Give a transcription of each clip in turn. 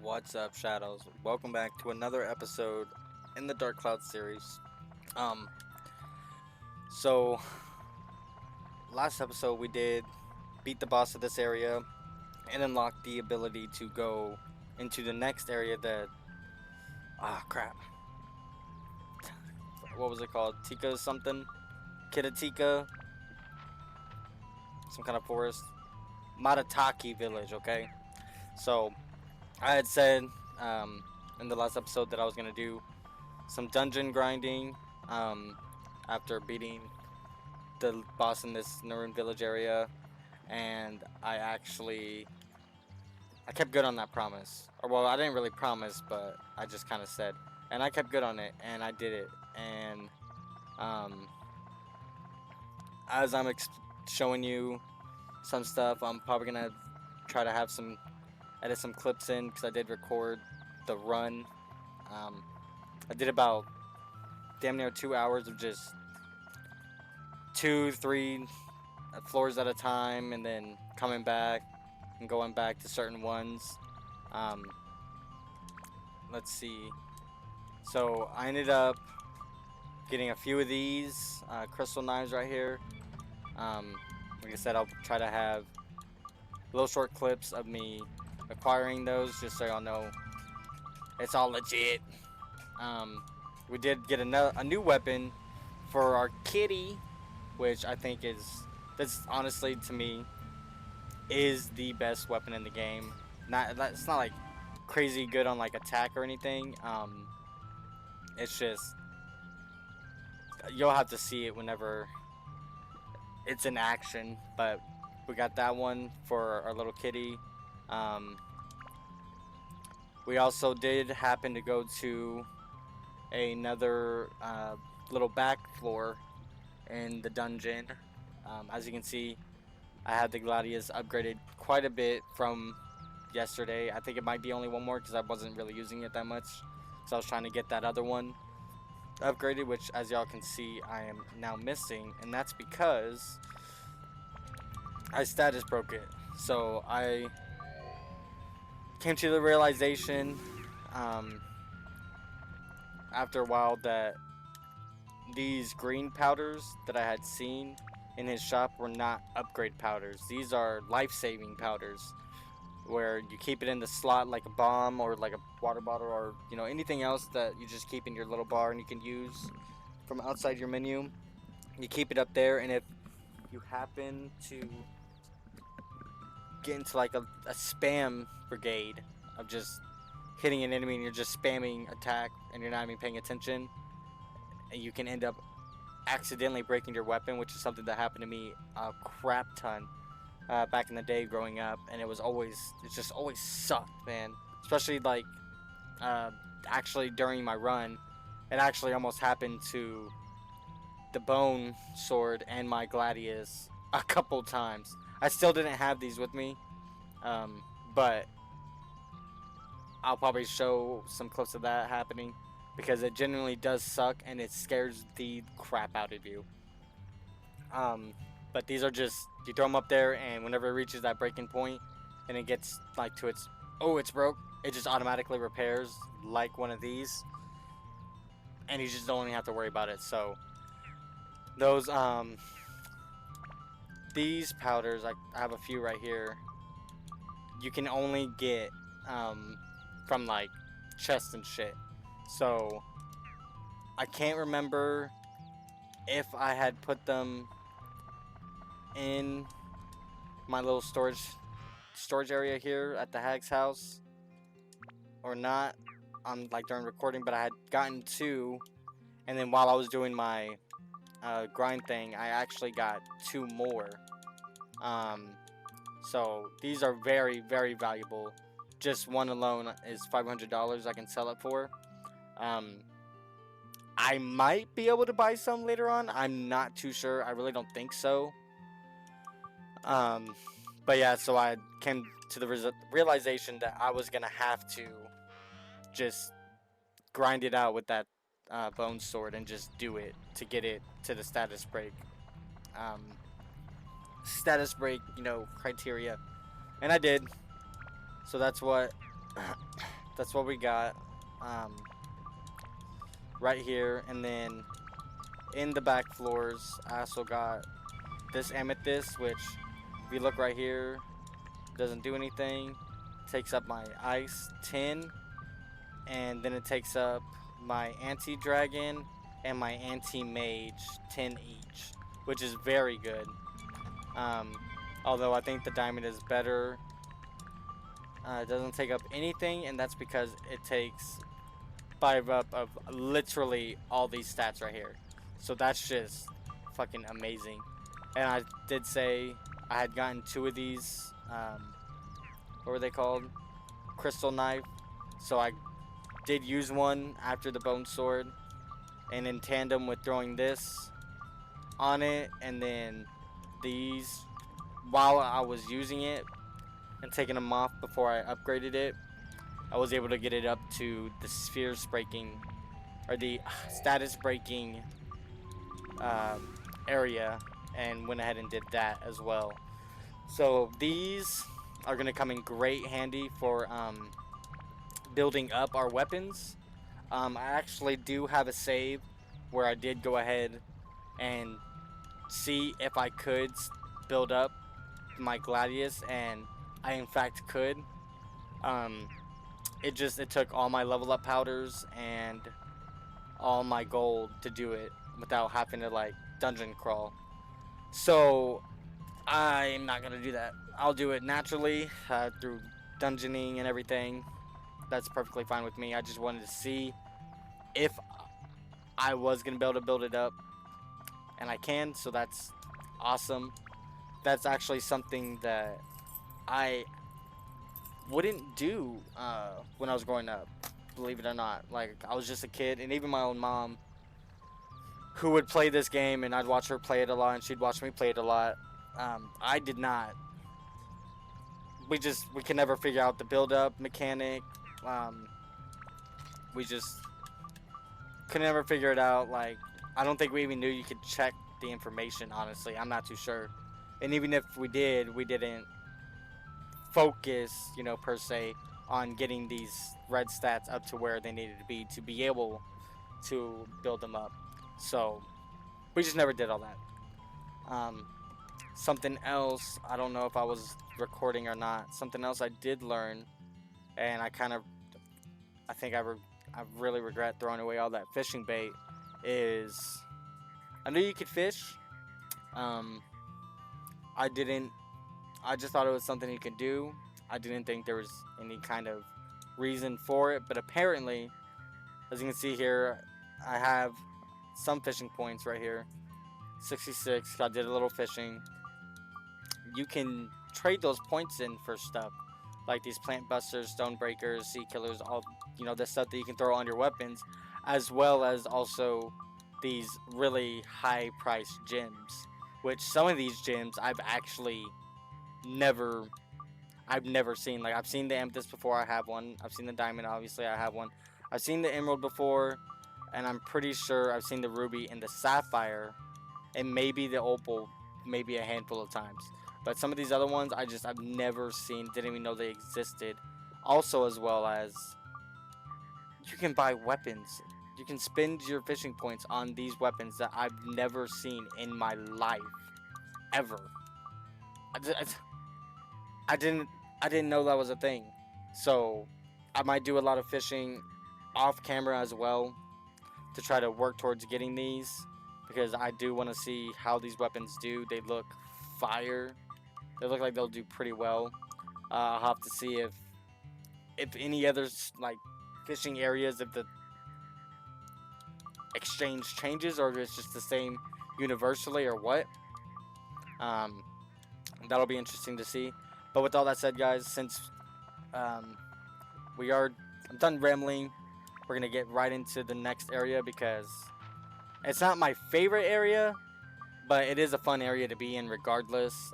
What's up, Shadows? Welcome back to another episode in the Dark Cloud series. Um, so last episode we did beat the boss of this area and unlock the ability to go into the next area that crap. What was it called? Tika something? Kitatika? Some kind of forest. Matataki village, okay? So I had said in the last episode that I was gonna do some dungeon grinding after beating the boss in this Nurun village area, and I kept good on that promise. Or well, I didn't really promise, but I just kind of said, and I kept good on it, and I did it. And um, as showing you some stuff, I'm probably gonna try to have some edit some clips in because I did record the run. I did about damn near 2 hours of just two, three floors at a time, and then coming back and going back to certain ones. Um, let's see. So I ended up getting a few of these crystal knives right here. Like I said, I'll try to have little short clips of me acquiring those, just so y'all know it's all legit. We did get a new weapon for our kitty, which I think that's honestly to me is the best weapon in the game. It's not like crazy good on like attack or anything. It's just you'll have to see it whenever it's in action. But we got that one for our little kitty. We also did happen to go to another little back floor in the dungeon. As you can see, I had the Gladius upgraded quite a bit from yesterday. I think it might be only one more because I wasn't really using it that much. So I was trying to get that other one upgraded, which as y'all can see I am now missing, and that's because I status broke it. So I came to the realization after a while that these green powders that I had seen in his shop were not upgrade powders. These are life-saving powders where you keep it in the slot like a bomb or like a water bottle, or anything else that you just keep in your little bar and you can use from outside your menu. You keep it up there, and if you happen to get into like a spam brigade of just hitting an enemy and you're just spamming attack and you're not even paying attention, and you can end up accidentally breaking your weapon, which is something that happened to me a crap ton back in the day growing up, and it just always sucked, man. Especially like actually during my run, it actually almost happened to the bone sword and my gladius a couple times. I still didn't have these with me, but I'll probably show some clips of that happening because it genuinely does suck and it scares the crap out of you. But these are just, you throw them up there, and whenever it reaches that breaking point and it gets like to it's broke, it just automatically repairs like one of these, and you just don't even have to worry about it. So those these powders, I have a few right here, you can only get from like chests and shit. So I can't remember if I had put them in my little storage area here at the hag's house or not on like during recording, but I had gotten two, and then while I was doing my grind thing, I actually got two more. So these are very, very valuable. Just one alone is $500 I can sell it for. I might be able to buy some later on. I'm not too sure. I really don't think so. But yeah, so I came to the realization that I was gonna have to just grind it out with that bone sword and just do it to get it to the status break. Status break, criteria, and I did. So that's what that's what we got um, right here. And then in the back floors, I also got this amethyst, which if you look right here, doesn't do anything. Takes up my ice 10, and then it takes up my anti-dragon and my anti-mage 10 each, which is very good. Um, Although I think the diamond is better. It doesn't take up anything, and that's because it takes 5 up of literally all these stats right here. So that's just fucking amazing. And I did say I had gotten 2 of these. What were they called? Crystal knife. So I did use one after the bone sword, and in tandem with throwing this on it, and then these while I was using it and taking them off before I upgraded it, I was able to get it up to the spheres breaking or the status breaking area, and went ahead and did that as well. So these are going to come in great handy for building up our weapons. I actually do have a save where I did go ahead and see if I could build up my Gladius, and I in fact could. Um, it took all my level up powders and all my gold to do it without having to like dungeon crawl. So I'm not gonna do that. I'll do it naturally through dungeoning and everything. That's perfectly fine with me. I just wanted to see if I was gonna be able to build it up, and I can. So that's awesome. That's actually something that I wouldn't do when I was growing up. Believe it or not, like I was just a kid, and even my own mom, who would play this game, and I'd watch her play it a lot, and she'd watch me play it a lot. I did not. We could never figure out the build up mechanic. Um, we just could never figure it out. Like I don't think we even knew you could check the information. Honestly, I'm not too sure. And even if we did, we didn't focus, per se, on getting these red stats up to where they needed to be able to build them up. So we just never did all that. Um, Something else, I don't know if I was recording or not. Something else I did learn, and I think I really regret throwing away all that fishing bait. Is I knew you could fish. Um, I didn't. I just thought it was something you could do. I didn't think there was any kind of reason for it, but apparently, as you can see here, I have some fishing points right here. 66. I did a little fishing. You can trade those points in for stuff like these plant busters, stone breakers, sea killers, all the stuff that you can throw on your weapons, as well as also these really high priced gems. Which some of these gems never I've never seen. Like I've seen the amethyst before, I have one. I've seen the diamond, obviously I have one. I've seen the emerald before, and I'm pretty sure I've seen the ruby and the sapphire, and maybe the opal, maybe a handful of times. But some of these other ones, I've never seen, didn't even know they existed. Also, as well as you can buy weapons. You can spend your fishing points on these weapons that I've never seen in my life, ever. I didn't know that was a thing. So I might do a lot of fishing off camera as well to try to work towards getting these, because I do want to see how these weapons do. They look fire. They look like they'll do pretty well. I'll have to see if any other like fishing areas, if the exchange changes or if it's just the same universally or what. That'll be interesting to see. But with all that said, guys, since I'm done rambling, we're gonna get right into the next area, because it's not my favorite area, but it is a fun area to be in regardless.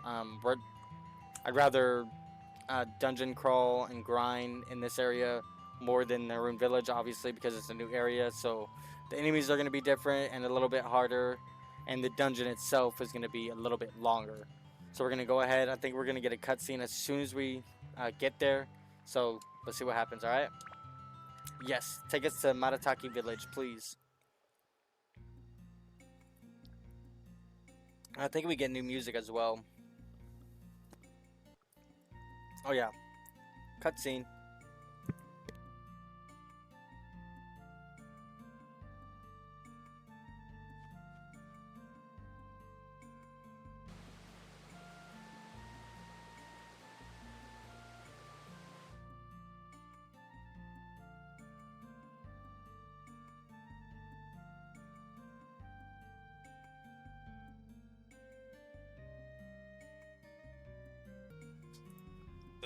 I'd rather dungeon crawl and grind in this area more than the Rune Village, obviously, because it's a new area. So the enemies are going to be different and a little bit harder, and the dungeon itself is going to be a little bit longer. So we're going to go ahead. I think we're going to get a cutscene as soon as we get there. So let's see what happens, all right? Yes, take us to Marataki Village, please. I think we get new music as well. Oh yeah, cutscene.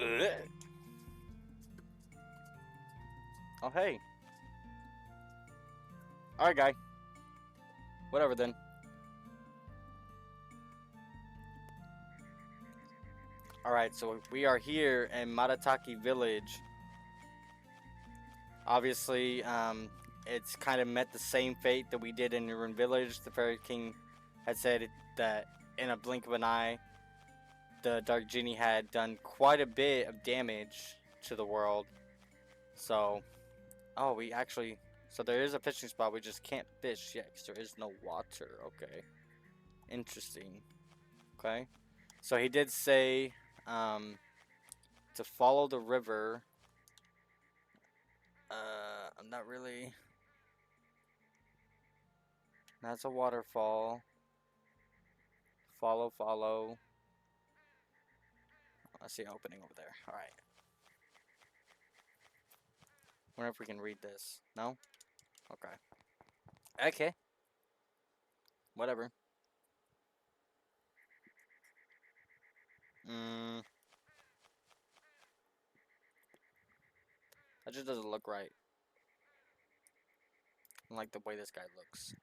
Ugh. Oh hey. Alright, guy. Whatever then. Alright, so we are here in Marataki Village. Obviously, it's kind of met the same fate that we did in Nurun Village. The Fairy King had said that in a blink of an eye, the Dark Genie had done quite a bit of damage to the world. So, oh, so there is a fishing spot. We just can't fish yet because there is no water. Okay, interesting. Okay, so he did say to follow the river. I'm not really. That's a waterfall. Follow. I see an opening over there. Alright. Wonder if we can read this. No? Okay. Okay. Whatever. That just doesn't look right. I like the way this guy looks.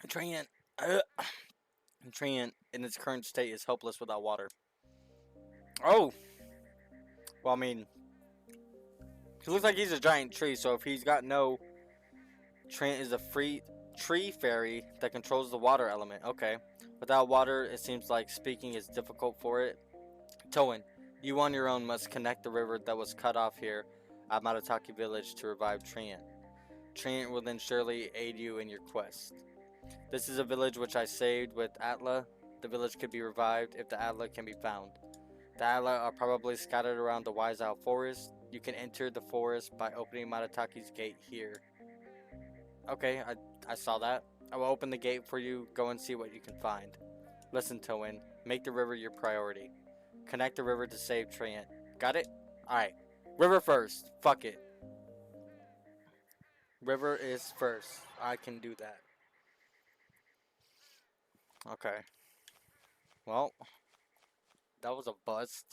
Treant. Treant in its current state is helpless without water. Oh! Well, I mean, he looks like he's a giant tree, so if he's got no... Treant is a free tree fairy that controls the water element. Okay. Without water, it seems like speaking is difficult for it. Toin, you on your own must connect the river that was cut off here at Marataki Village to revive Treant. Treant will then surely aid you in your quest. This is a village which I saved with Atla. The village could be revived if the Atla can be found. The Atla are probably scattered around the Wise Owl Forest. You can enter the forest by opening Marataki's gate here. Okay, I saw that. I will open the gate for you. Go and see what you can find. Listen, Toin. Make the river your priority. Connect the river to save Treant. Got it? Alright. River first. Fuck it. River is first. I can do that. Okay. Well, that was a bust.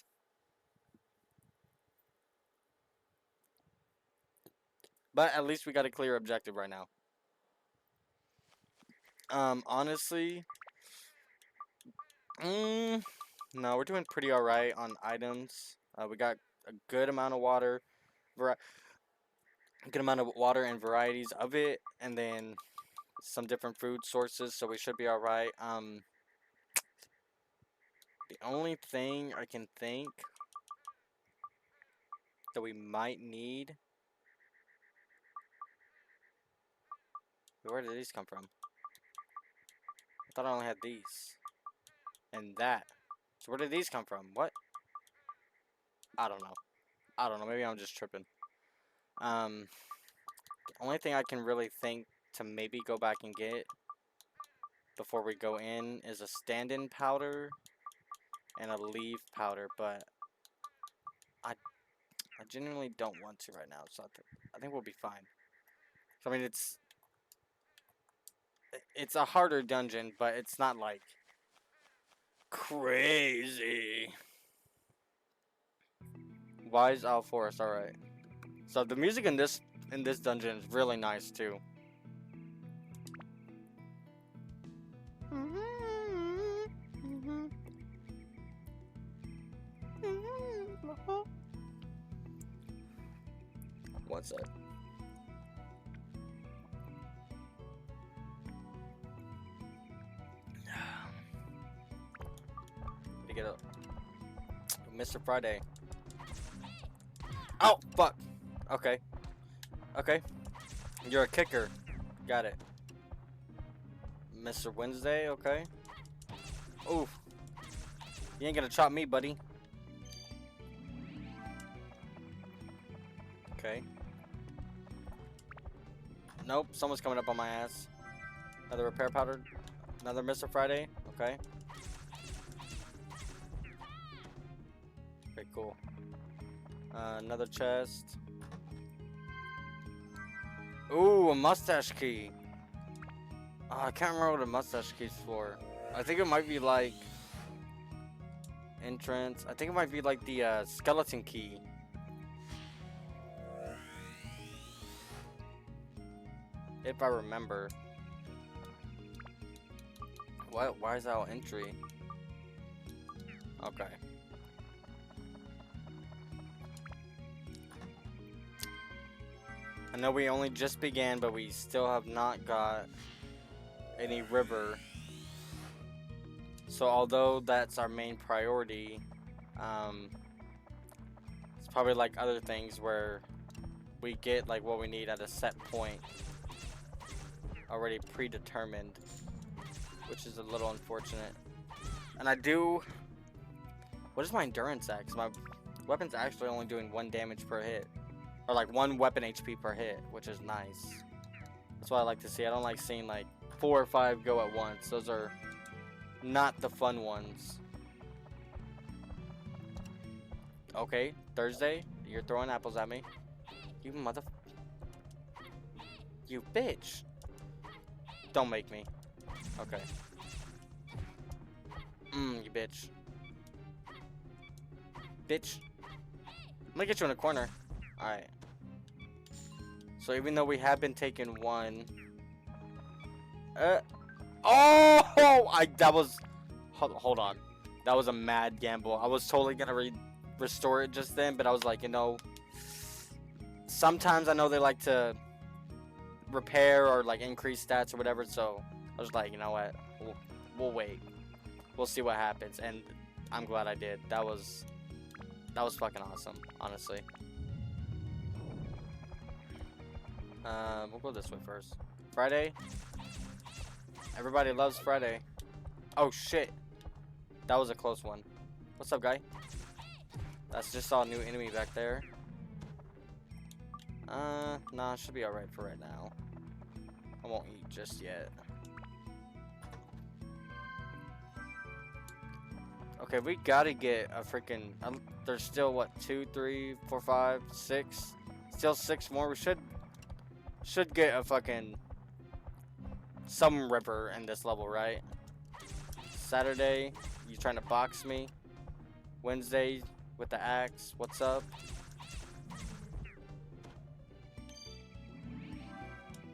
But at least we got a clear objective right now. Honestly, no, we're doing pretty alright on items. We got a good amount of water, and varieties of it, and then some different food sources, so we should be alright. The only thing I can think that we might need... Where did these come from? I thought I only had these. And that. So where did these come from? What? I don't know. Maybe I'm just tripping. The only thing I can really think to maybe go back and get before we go in is a stand-in powder and a leaf powder, but I genuinely don't want to right now, so I think we'll be fine. So, I mean, it's a harder dungeon, but it's not like crazy. Wise Owl Forest, alright. So the music in this dungeon is really nice too. What's that? get a Mr. Friday. Oh, fuck. Okay. Okay. You're a kicker. Got it. Mr. Wednesday, okay. Oof. You ain't gonna chop me, buddy. Okay. Nope, someone's coming up on my ass. Another repair powder. Another Mr. Friday. Okay. Okay, cool. Another chest. Ooh, a mustache key. Oh, I can't remember what a mustache key's for. I think it might be like entrance. I think it might be like the skeleton key. If I remember. What? Why is that all entry? Okay. I know we only just began, but we still have not got any river. So although that's our main priority, it's probably like other things where we get like what we need at a set point, already predetermined, which is a little unfortunate. And I do. What is my endurance at? 'Cause my weapon's actually only doing 1 damage per hit. Or like 1 weapon HP per hit, which is nice. That's what I like to see. I don't like seeing like 4 or 5 go at once. Those are not the fun ones. Okay, Thursday, you're throwing apples at me. You mother... You bitch. Don't make me. Okay. You bitch. Bitch. I'm gonna get you in a corner. Alright. So even though we have been taking 1... that was... Hold on. That was a mad gamble. I was totally gonna restore it just then, but I was like, you know... Sometimes I know they like to repair or like increase stats or whatever, so I was like, you know what? We'll wait. We'll see what happens, and I'm glad I did. That was fucking awesome, honestly. We'll go this way first. Friday. Everybody loves Friday. Oh shit. That was a close one. What's up, guy? That's just saw a new enemy back there. Nah, should be alright for right now. I won't eat just yet. Okay, we gotta get a freaking... there's still, what, 2, 3, 4, 5, 6? Still 6 more. We should get a fucking... some river in this level, right? Saturday, you trying to box me? Wednesday, with the axe, what's up?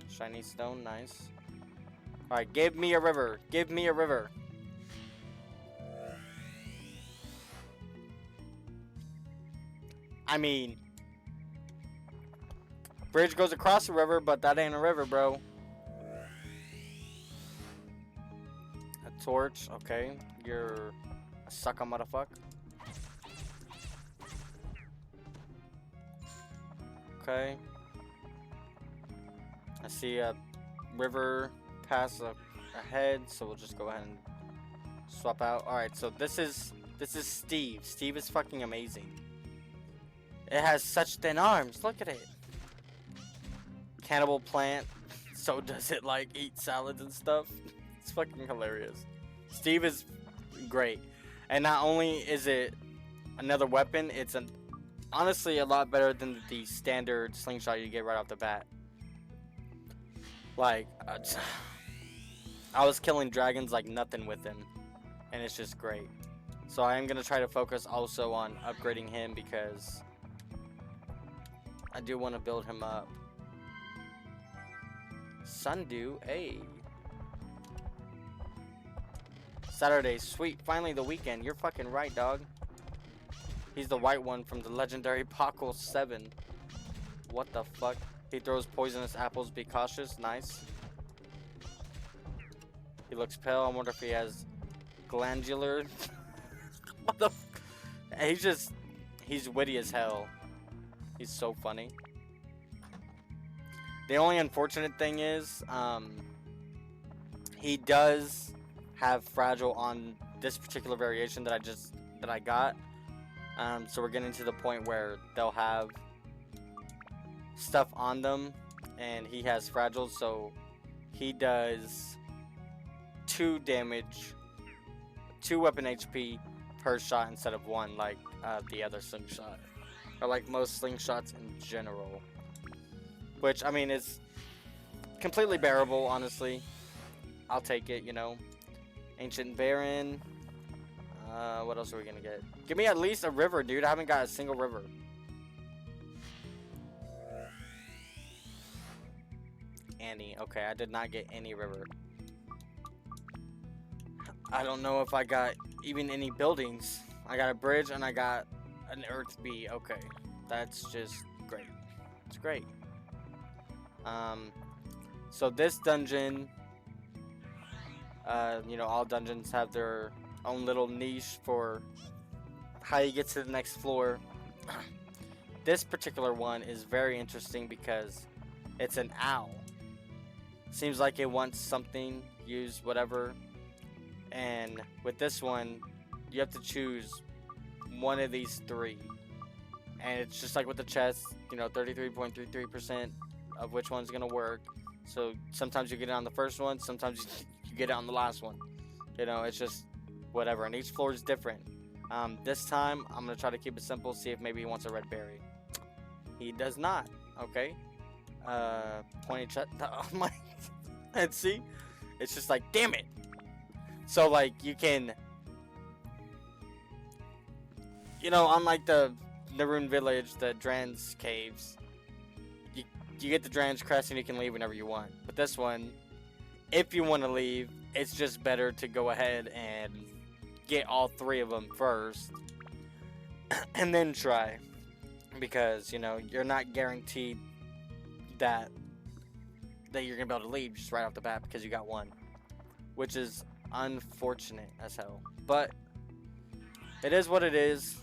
Shiny stone, nice. Alright, give me a river. Give me a river. I mean, bridge goes across the river, but that ain't a river, bro. A torch, okay. You're a sucker motherfucker. Okay. I see a river pass ahead, so we'll just go ahead and swap out. Alright, so this is Steve. Steve is fucking amazing. It has such thin arms. Look at it. Cannibal plant. So does it like eat salads and stuff? It's fucking hilarious. Steve is great. And not only is it another weapon, it's honestly a lot better than the standard slingshot you get right off the bat. Like, I was killing dragons like nothing with him. And it's just great. So I am going to try to focus also on upgrading him because I do want to build him up. Sundew, hey. Saturday, sweet. Finally the weekend. You're fucking right, dog. He's the white one from the legendary Pockle 7. What the fuck? He throws poisonous apples. Be cautious. Nice. He looks pale. I wonder if he has glandular What the? He's just, he's witty as hell. He's so funny. The only unfortunate thing is, he does have fragile on this particular variation that I got. So we're getting to the point where they'll have stuff on them, and he has fragile, so he does 2 damage, 2 weapon HP per shot instead of 1, like the other slingshot, or like most slingshots in general. Which, I mean, is completely bearable, honestly. I'll take it, you know. Ancient Baron. What else are we gonna get? Give me at least a river, dude. I haven't got a single river. Annie. Okay, I did not get any river. I don't know if I got even any buildings. I got a bridge and I got an earth bee. Okay, that's just great. It's great. So this dungeon, you know, all dungeons have their own little niche for how you get to the next floor. This particular one is very interesting because it's an owl. Seems like it wants something, use whatever. And with this one, you have to choose one of these 3. And it's just like with the chest, you know, 33.33% of which one's gonna work. So sometimes you get it on the first one, sometimes you get it on the last one. You know, it's just whatever, and each floor is different. This time I'm gonna try to keep it simple, see if maybe he wants a red berry. He does not. Okay. Pointy chest. Oh my. And see, it's just like, damn it. So like you can, you know, unlike the Naroon village, the Dran's caves, you get the Dran's crest and you can leave whenever you want. But this one, if you want to leave, it's just better to go ahead and get all 3 of them first and then try, because you know you're not guaranteed that you're gonna be able to leave just right off the bat because you got one, which is unfortunate as hell. But it is what it is,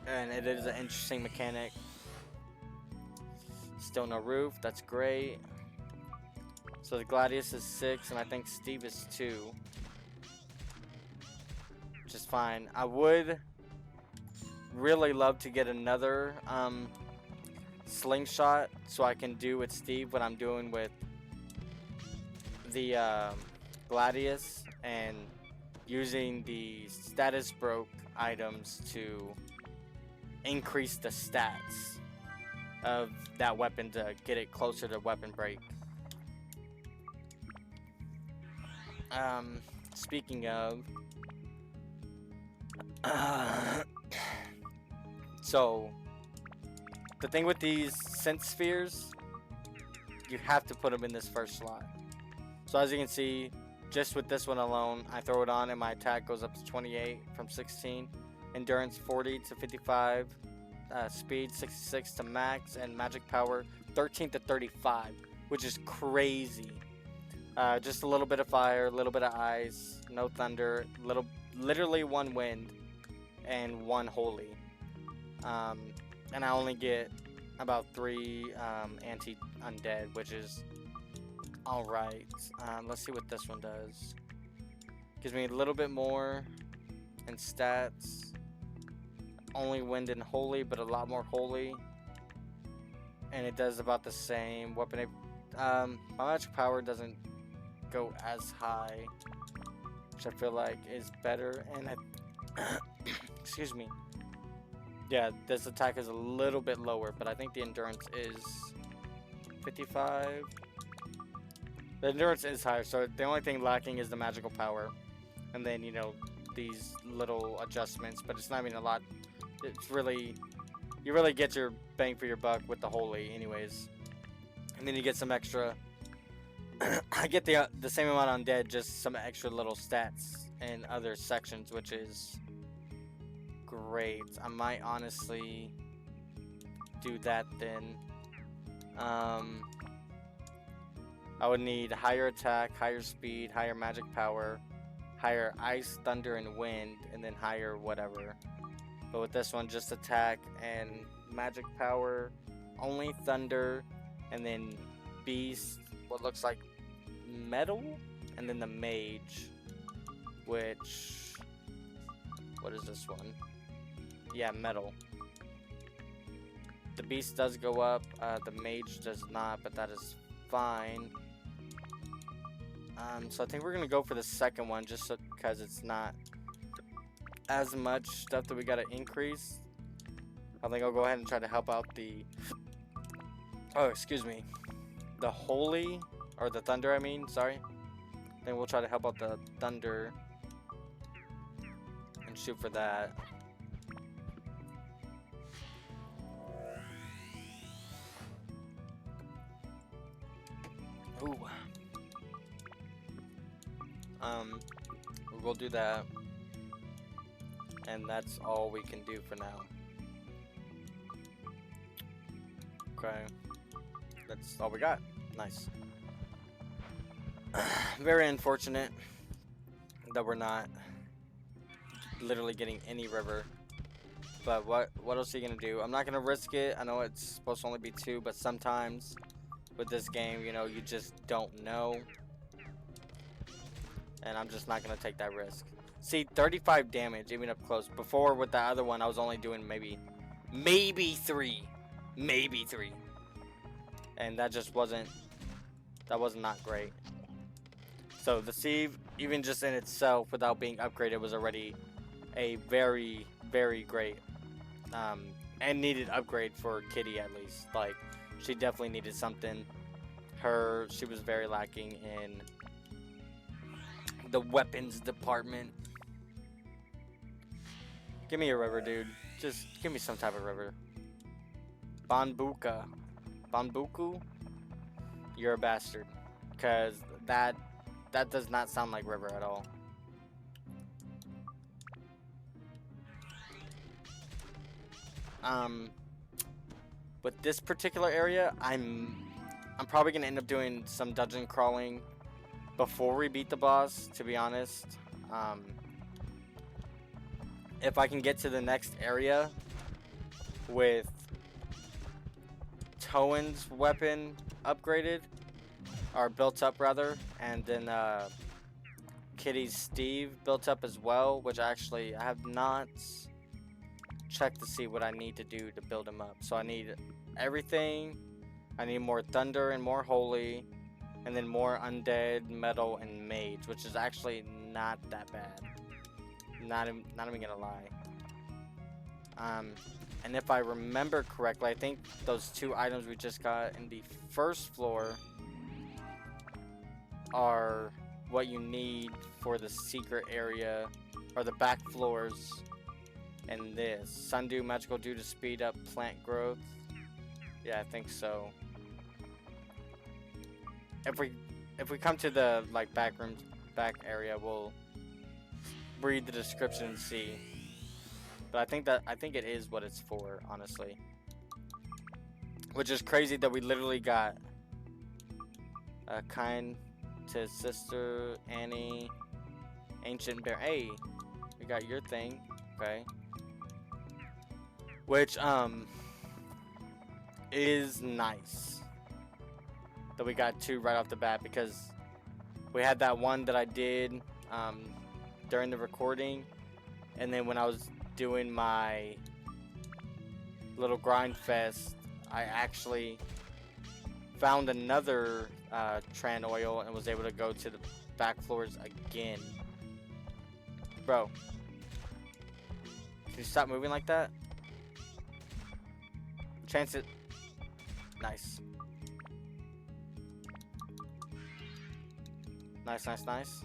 and it is an interesting mechanic. Still no roof, that's great. So the Gladius is 6 and I think Steve is 2, which is fine. I would really love to get another slingshot so I can do with Steve what I'm doing with the Gladius, and using the status broke items to increase the stats of that weapon to get it closer to weapon break. Speaking of, so the thing with these scent spheres, you have to put them in this first slot. So as you can see, just with this one alone, I throw it on and my attack goes up to 28 from 16, endurance 40 to 55, speed 66 to max, and magic power 13 to 35, which is crazy. Just a little bit of fire, a little bit of ice, no thunder, literally 1 wind and 1 holy. And I only get about 3 anti-undead, which is alright. Let's see what this one does. Gives me a little bit more in stats. Only wind and holy, but a lot more holy. And it does about the same. Weapon. My magic power doesn't go as high, which I feel like is better. And excuse me. Yeah, this attack is a little bit lower, but I think the endurance is 55. The endurance is higher, so the only thing lacking is the magical power. And then, you know, these little adjustments, but it's not even a lot. It's really, you really get your bang for your buck with the holy anyways. And then you get some extra, I get the same amount on dead, just some extra little stats in other sections, which is great. I might honestly do that then. I would need higher attack, higher speed, higher magic power, higher ice, thunder, and wind, and then higher whatever. But with this one, just attack and magic power, only thunder, and then beast, what looks like metal, and then the mage, which, what is this one? Yeah, metal. The beast does go up, the mage does not, but that is fine. So I think we're gonna go for the second one just so, because it's not as much stuff that we gotta increase. I think I'll go ahead and try to help out the, oh, excuse me, the holy, or the thunder, I mean, sorry. Then we'll try to help out the thunder and shoot for that. Ooh. We'll do that. And that's all we can do for now. Okay. That's all we got. Nice. Very unfortunate that we're not literally getting any river. But what else are you gonna do? I'm not gonna risk it. I know it's supposed to only be 2, but sometimes with this game, you know, you just don't know. And I'm just not gonna take that risk. See, 35 damage even up close. Before with the other one, I was only doing maybe 3. Maybe 3. And that just wasn't, that was not great. So the sieve, even just in itself, without being upgraded, was already a very, very great and needed upgrade for Kitty at least. Like, she definitely needed something. She was very lacking in the weapons department. Give me a river, dude. Just give me some type of river. Banbuka. Banbuku? You're a bastard. Because that does not sound like river at all. With this particular area, I'm probably gonna end up doing some dungeon crawling before we beat the boss, to be honest. If I can get to the next area with Toan's weapon upgraded, or built up rather, and then Kitty's Steve built up as well, which actually I have not checked to see what I need to do to build him up. So I need everything. I need more thunder and more holy, and then more undead, metal, and mage, which is actually not that bad. Not even gonna lie. And if I remember correctly, I think those 2 items we just got in the first floor are what you need for the secret area, or the back floors. And this Sundew magical dew to speed up plant growth. Yeah, I think so. If we come to the like back area, we'll read the description and see. But I think it is what it's for, honestly. Which is crazy that we literally got kind to Sister Annie, Ancient Bear. Hey, we got your thing, okay? Which is nice that we got 2 right off the bat, because we had that one that I did during the recording, and then when I was doing my little grind fest, I actually found another Tran oil and was able to go to the back floors again. Bro, can you stop moving like that? Chance it. Nice. Nice, nice, nice.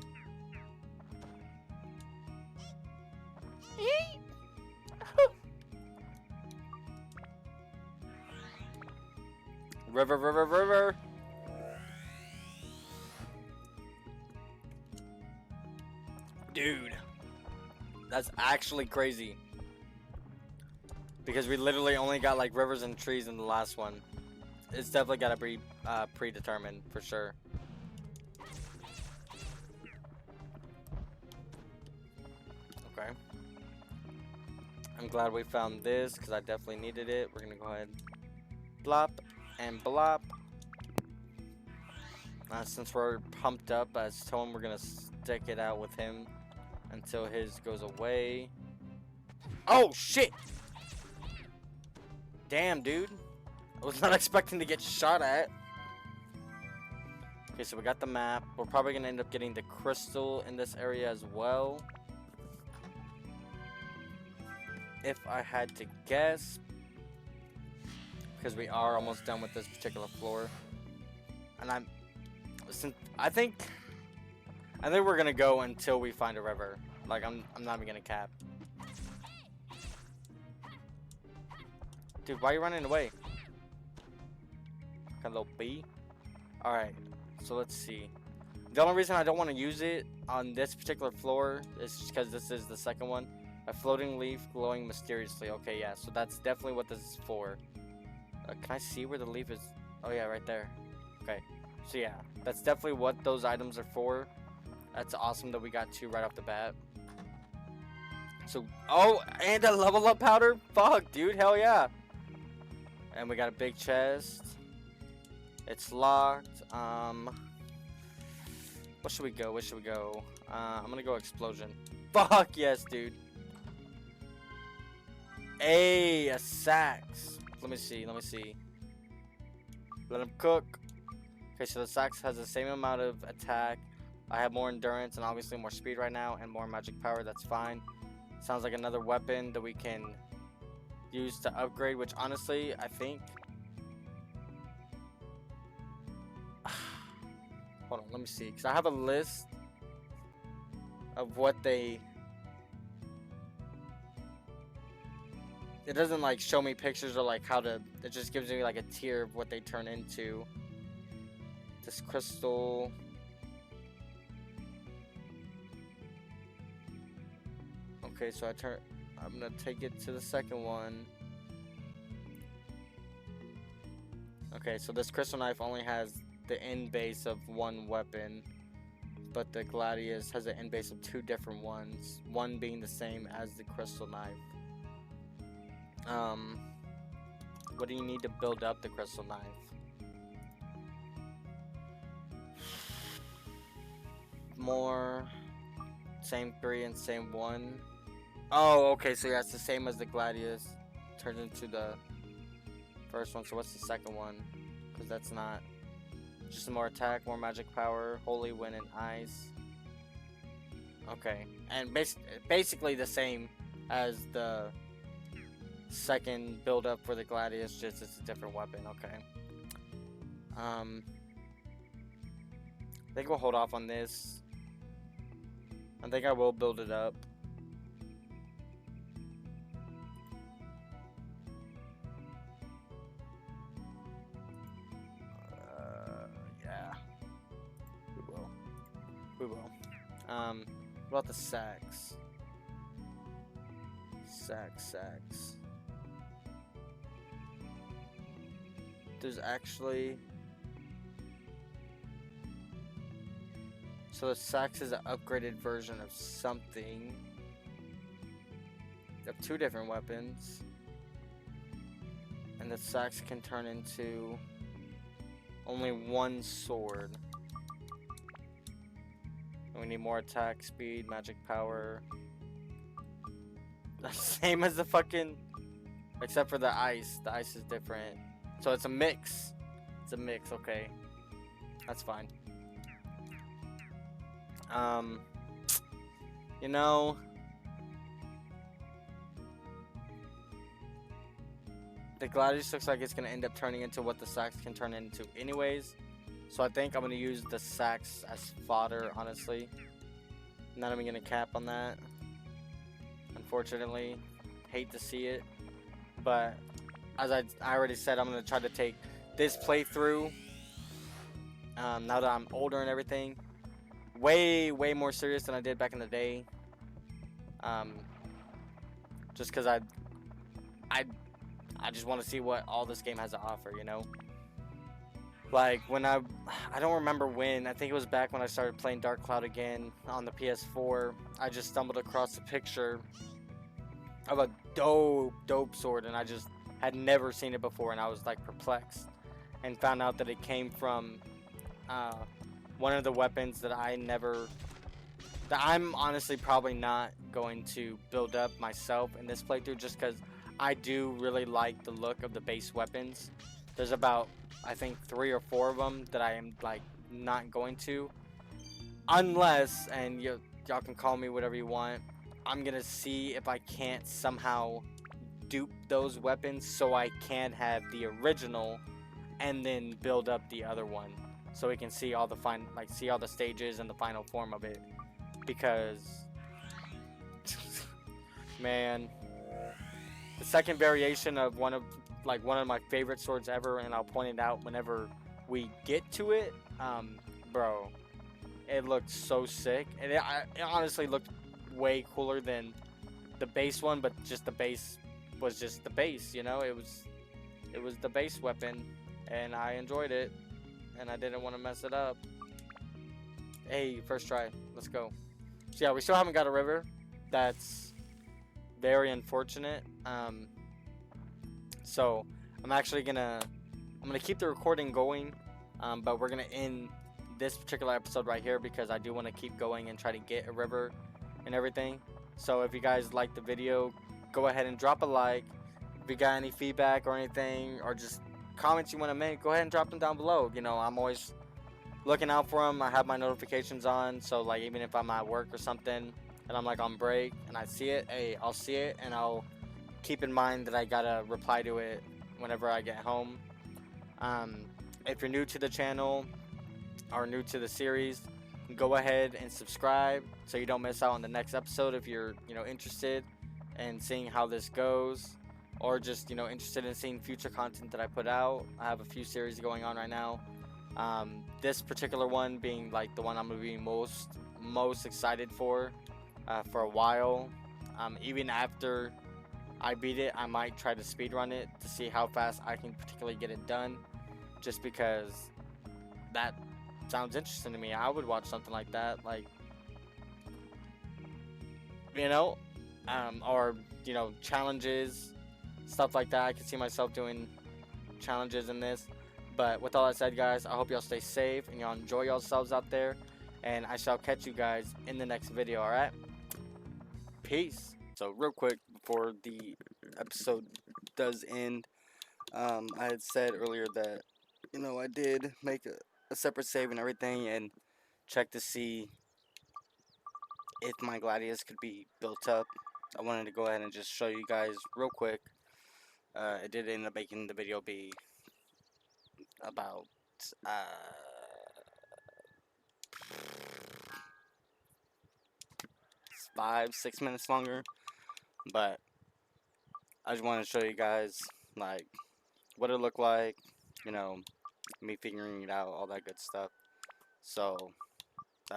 River, river, river. Dude, that's actually crazy. Because we literally only got like rivers and trees in the last one. It's definitely gotta be predetermined for sure. Okay. I'm glad we found this because I definitely needed it. We're gonna go ahead, blop and blop. Since we're pumped up, as told him, we're gonna stick it out with him until his goes away. Oh shit! Damn, dude. I was not expecting to get shot at. Okay, so we got the map. We're probably gonna end up getting the crystal in this area as well. If I had to guess, because we are almost done with this particular floor, and I think we're gonna go until we find a river. Like I'm not even gonna cap. Dude, why are you running away? Got a little bee. All right, so let's see. The only reason I don't want to use it on this particular floor is just because this is the second one. A floating leaf glowing mysteriously. Okay, yeah, so that's definitely what this is for. Can I see where the leaf is? Oh, yeah, right there. Okay, so yeah, that's definitely what those items are for. That's awesome that we got two right off the bat. So, oh, and a level up powder? Fuck, dude, hell yeah. And we got a big chest. It's locked. What should we go? Where should we go? I'm gonna go explosion. Fuck yes, dude. Hey, a sax. Let me see. Let him cook. Okay, so the sax has the same amount of attack. I have more endurance and obviously more speed right now and more magic power. That's fine. Sounds like another weapon that we can use to upgrade, which honestly, I think... Hold on, let me see. Because I have a list of what they... It doesn't like show me pictures or like how to... It just gives me like a tier of what they turn into. This crystal... Okay, so I'm gonna take it to the second one. Okay, so this crystal knife only has the end base of one weapon, but the Gladius has an end base of two different ones, one being the same as the crystal knife. What do you need to build up the crystal knife? More, same 3 and same 1. Oh, okay, so yeah, it's the same as the Gladius. Turns into the first one. So what's the second one? Because that's not... Just more attack, more magic power, holy wind and ice. Okay, and basically the same as the second build up for the Gladius, just it's a different weapon. Okay. I think we'll hold off on this. I think I will build it up. We will. What about the sax? Sax. There's actually... So the sax is an upgraded version of something. You have 2 different weapons. And the sax can turn into only 1 sword. We need more attack, speed, magic power. The same as the fucking... Except for the ice. The ice is different. So it's a mix. It's a mix, okay. That's fine. You know... The Gladius looks like it's going to end up turning into what the sax can turn into anyways. So I think I'm going to use the sax as fodder, honestly. Not even going to cap on that. Unfortunately. Hate to see it. But as I already said, I'm going to try to take this playthrough, now that I'm older and everything, way more serious than I did back in the day. Just because I just want to see what all this game has to offer, you know? Like when I don't remember when. I think it was back when I started playing Dark Cloud again on the PS4. I just stumbled across a picture of a dope sword, and I just had never seen it before, and I was like perplexed, and found out that it came from uh, one of the weapons that I'm honestly probably not going to build up myself in this playthrough, just because I do really like the look of the base weapons. There's about, I think, 3 or 4 of them that I am like not going to, unless, and y'all can call me whatever you want, I'm gonna see if I can't somehow dupe those weapons so I can have the original and then build up the other one so we can see all the see all the stages and the final form of it. Because man, the second variation of one of my favorite swords ever, and I'll point it out whenever we get to it. Bro, it looked so sick, and it honestly looked way cooler than the base one, but just the base was just the base, you know. It was the base weapon, and I enjoyed it, and I didn't want to mess it up. Hey, first try, let's go. So yeah, we still haven't got a river. That's very unfortunate. So I'm gonna keep the recording going, but we're gonna end this particular episode right here because I do want to keep going and try to get a river and everything. So if you guys like the video, go ahead and drop a like. If you got any feedback or anything, or just comments you want to make, go ahead and drop them down below. You know, I'm always looking out for them. I have my notifications on, so like even if I'm at work or something and I'm like on break and I see it, hey, I'll see it and I'll keep in mind that I gotta reply to it whenever I get home. If you're new to the channel or new to the series, go ahead and subscribe so you don't miss out on the next episode if you're interested in seeing how this goes, or just interested in seeing future content that I put out. I have a few series going on right now. This particular one being like the one I'm gonna be most excited for a while. Even after I beat it, I might try to speedrun it to see how fast I can particularly get it done, just because that sounds interesting to me. I would watch something like that, like, or challenges, stuff like that. I could see myself doing challenges in this. But with all that said, guys, I hope y'all stay safe and y'all enjoy yourselves out there, and I shall catch you guys in the next video. All right, peace. So real quick before the episode does end, I had said earlier that I did make a separate save and everything, and check to see if my gladius could be built up. I wanted to go ahead and just show you guys real quick. It did end up making the video be about 5-6 minutes longer, but I just wanted to show you guys like what it looked like, me figuring it out, all that good stuff. So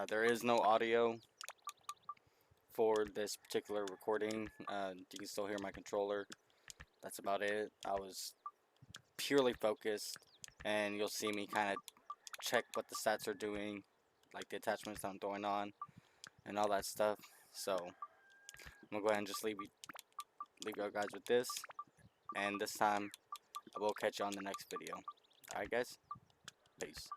there is no audio for this particular recording. You can still hear my controller. That's about it. I was purely focused, and you'll see me kind of check what the stats are doing, like the attachments that I'm throwing on and all that stuff. So I'm gonna go ahead and just leave you guys with this, and this time I will catch you on the next video. Alright guys, peace.